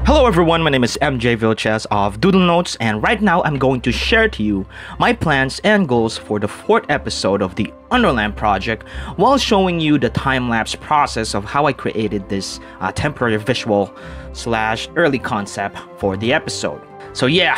Hello everyone, my name is MJ Vilches of Doodle Notes, and right now I'm going to share to you my plans and goals for the 4th episode of the Underland Project while showing you the time-lapse process of how I created this temporary visual slash early concept for the episode. So yeah,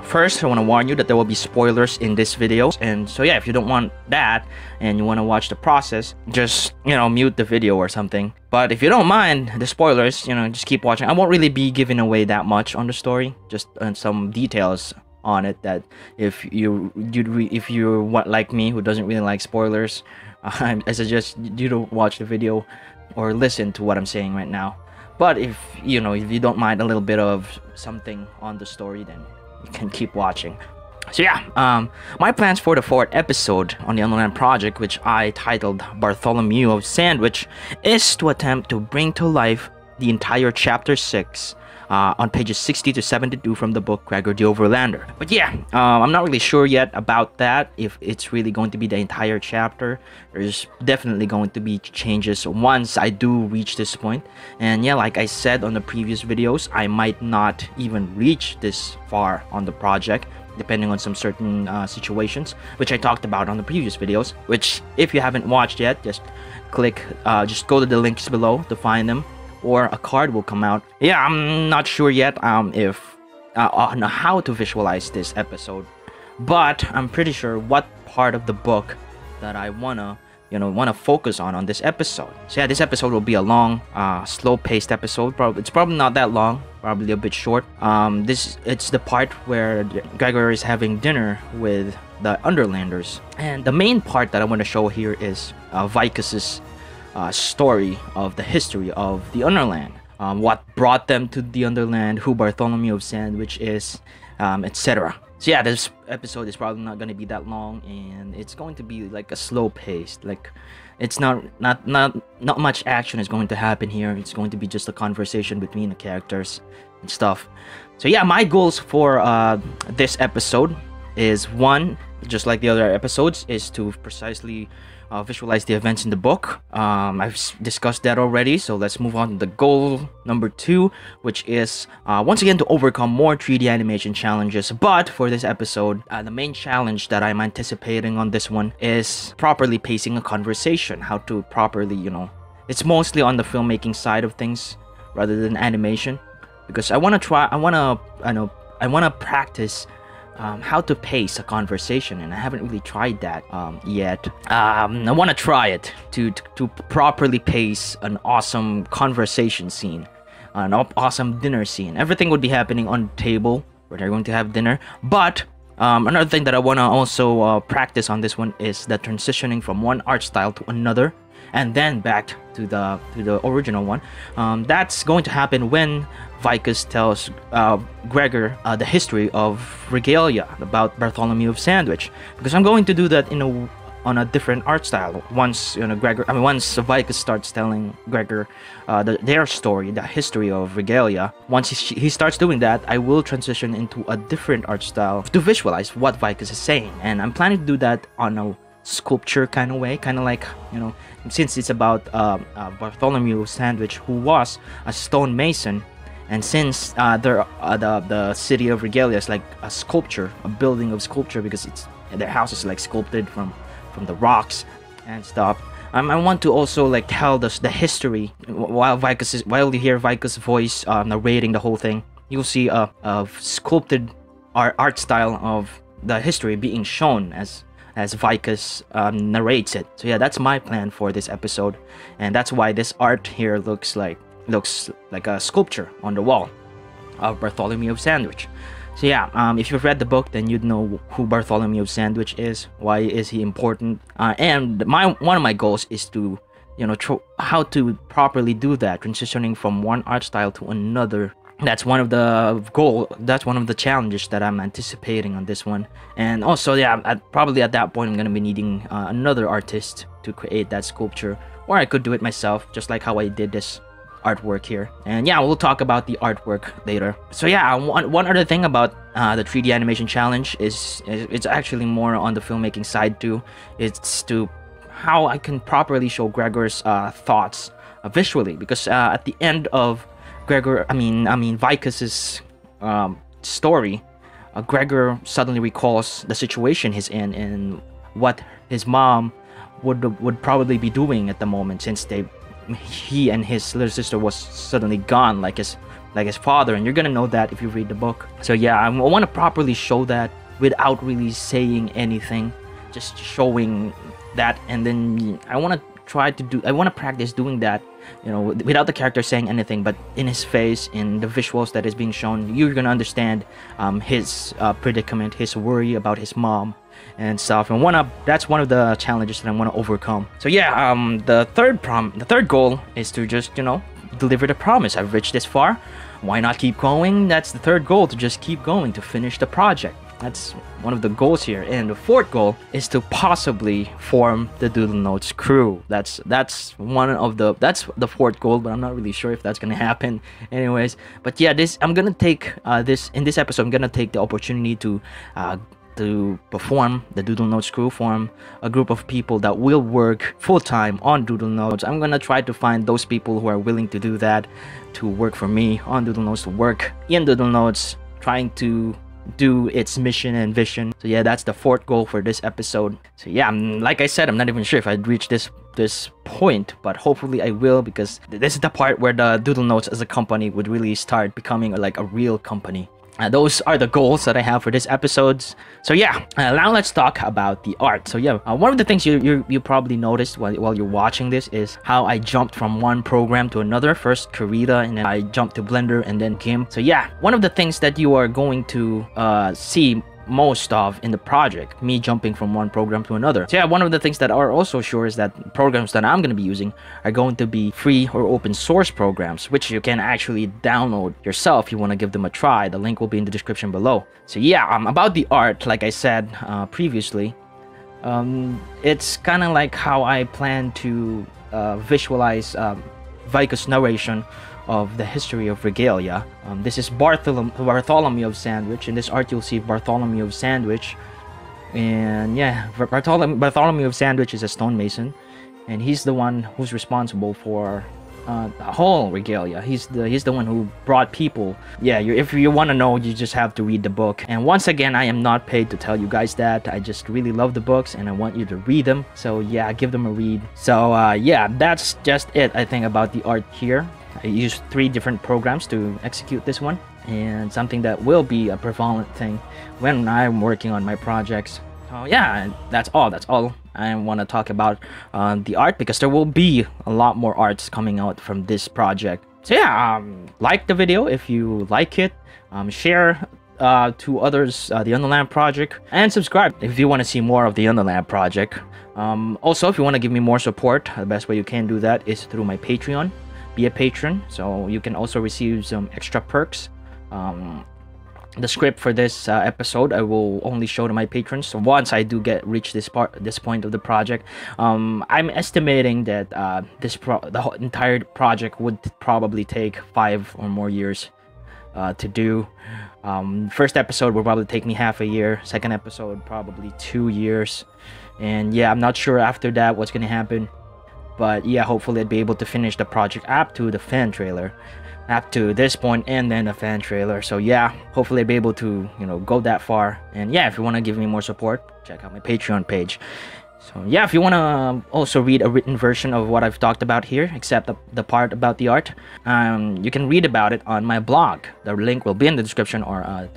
first I want to warn you that there will be spoilers in this video, and so yeah, if you don't want that and you want to watch the process, just mute the video or something. But if you don't mind the spoilers, just keep watching. I won't really be giving away that much on the story, just some details on it that if you're like me who doesn't really like spoilers, I suggest you don't watch the video or listen to what I'm saying right now. But if you don't mind a little bit of something on the story, then you can keep watching. So yeah, my plans for the 4th episode on the Underland Project, which I titled Bartholomew of Sandwich, is to attempt to bring to life the entire chapter 6 on pages 60 to 72 from the book Gregor the Overlander. But yeah, I'm not really sure yet about that, if it's really going to be the entire chapter. There's definitely going to be changes once I do reach this point. And yeah, like I said on the previous videos, I might not even reach this far on the project, depending on some certain situations, which I talked about on the previous videos, which if you haven't watched yet, just just go to the links below to find them, or a card will come out. Yeah, I'm not sure yet if on how to visualize this episode, but I'm pretty sure what part of the book that I wanna focus on this episode. So yeah, this episode will be a long, slow-paced episode. It's probably not that long, probably a bit short. It's the part where Gregor is having dinner with the Underlanders, and the main part that I want to show here is Vicus's story of the history of the Underland, what brought them to the Underland, who Bartholomew of Sandwich is, etc. So yeah, this episode is probably not going to be that long, and it's going to be like a slow paced, like it's not much action is going to happen here. It's going to be just a conversation between the characters and stuff. So yeah, my goals for this episode is, one, just like the other episodes, is to precisely visualize the events in the book. I've discussed that already, so let's move on to the goal number 2, which is once again to overcome more 3D animation challenges. But for this episode, the main challenge that I'm anticipating on this one is properly pacing a conversation. How to properly, it's mostly on the filmmaking side of things rather than animation, because I want to practice how to pace a conversation, and I haven't really tried that yet. I want to try it to properly pace an awesome conversation scene, an awesome dinner scene. Everything would be happening on the table where they're going to have dinner. But another thing that I want to also practice on this one is the transitioning from one art style to another, and then back to the original one. That's going to happen when Vicus tells Gregor the history of Regalia about Bartholomew of Sandwich, because I'm going to do that on a different art style. Once Vicus starts telling Gregor their story, the history of Regalia, once he starts doing that, I will transition into a different art style to visualize what Vicus is saying, and I'm planning to do that on a sculpture kind of way, kind of like, since it's about Bartholomew of Sandwich, who was a stonemason, and since the city of Regalia is like a sculpture, a building of sculpture, because their house is like sculpted from the rocks and stuff. I want to also like tell the history while you hear Vicus' voice narrating the whole thing. You'll see a sculpted art style of the history being shown as Vicus narrates it. So yeah, that's my plan for this episode, and that's why this art here looks like a sculpture on the wall of Bartholomew of Sandwich. So yeah, if you've read the book, then you'd know who Bartholomew of Sandwich is, why is he important, and one of my goals is to how to properly do that, transitioning from one art style to another. That's one of the challenges that I'm anticipating on this one. And also, yeah, probably at that point I'm gonna be needing another artist to create that sculpture, or I could do it myself, just like how I did this artwork here. And yeah, we'll talk about the artwork later. So yeah, one other thing about the 3D animation challenge is it's actually more on the filmmaking side too. It's to how I can properly show Gregor's thoughts visually, because at the end of Vicus's story, Gregor suddenly recalls the situation he's in and what his mom would probably be doing at the moment, since he and his little sister was suddenly gone, like his father. And you're gonna know that if you read the book. So yeah, I want to properly show that without really saying anything, just showing that. And then I want to practice doing that, you know, without the character saying anything, but in his face, in the visuals that is being shown, you're gonna understand his predicament, his worry about his mom and stuff. And that's one of the challenges that I want to overcome. So yeah, the third goal is to just, you know, deliver the promise. I've reached this far, why not keep going? That's the third goal, to just keep going, to finish the project. That's one of the goals here. And the fourth goal is to possibly form the Doodle Notes crew. That's the fourth goal, but I'm not really sure if that's gonna happen anyways. But yeah, I'm gonna take in this episode, I'm gonna take the opportunity to perform the Doodle Notes crew, form a group of people that will work full-time on Doodle Notes. I'm gonna try to find those people who are willing to do that, to work for me on Doodle Notes, to work in Doodle Notes, trying to do its mission and vision. So yeah, that's the fourth goal for this episode. So yeah, like I said, I'm not even sure if I'd reach this point, but hopefully I will, because this is the part where the Doodle Notes as a company would really start becoming like a real company. Those are the goals that I have for this episodes. So yeah, now let's talk about the art. So yeah, one of the things you probably noticed while you're watching this is how I jumped from one program to another. First Krita, and then I jumped to Blender, and then Gimp. So yeah, one of the things that you are going to see most of in the project, me jumping from one program to another. So yeah, one of the things that are also sure is that programs that I'm going to be using are going to be free or open source programs, which you can actually download yourself if you want to give them a try. The link will be in the description below. So yeah, about the art, like I said previously, it's kind of like how I plan to visualize Vicus' narration of the history of regalia. This is Bartholomew of Sandwich. In this art, you'll see Bartholomew of Sandwich, and yeah, Bartholomew of Sandwich is a stonemason, and he's the one who's responsible for the whole regalia. He's the one who brought people. Yeah, if you want to know, you just have to read the book. And once again, I am not paid to tell you guys that. I just really love the books and I want you to read them. So yeah, give them a read. So yeah, that's just it, I think, about the art here. I used 3 different programs to execute this one, and something that will be a prevalent thing when I'm working on my projects. So yeah, that's all I want to talk about the art, because there will be a lot more arts coming out from this project. So yeah, like the video if you like it, share to others the Underland Project, and subscribe if you want to see more of the Underland Project. Also, if you want to give me more support, the best way you can do that is through my Patreon. Be a patron, so you can also receive some extra perks. The script for this episode I will only show to my patrons. So once I do reach this point of the project, I'm estimating that the whole entire project would probably take 5 or more years to do. First episode will probably take me half a year. Second episode probably 2 years, and yeah, I'm not sure after that what's gonna happen. But yeah, hopefully I'd be able to finish the project up to the fan trailer, up to this point, and then the fan trailer. So yeah, hopefully I'd be able to, you know, go that far. And yeah, if you want to give me more support, check out my Patreon page. So yeah, if you want to also read a written version of what I've talked about here, except the part about the art, you can read about it on my blog. The link will be in the description, or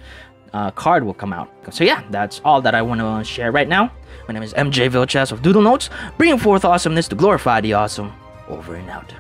card will come out. So yeah, that's all that I want to share right now. My name is MJ Vilches of Doodle Notes, bringing forth awesomeness to glorify the awesome. Over and out.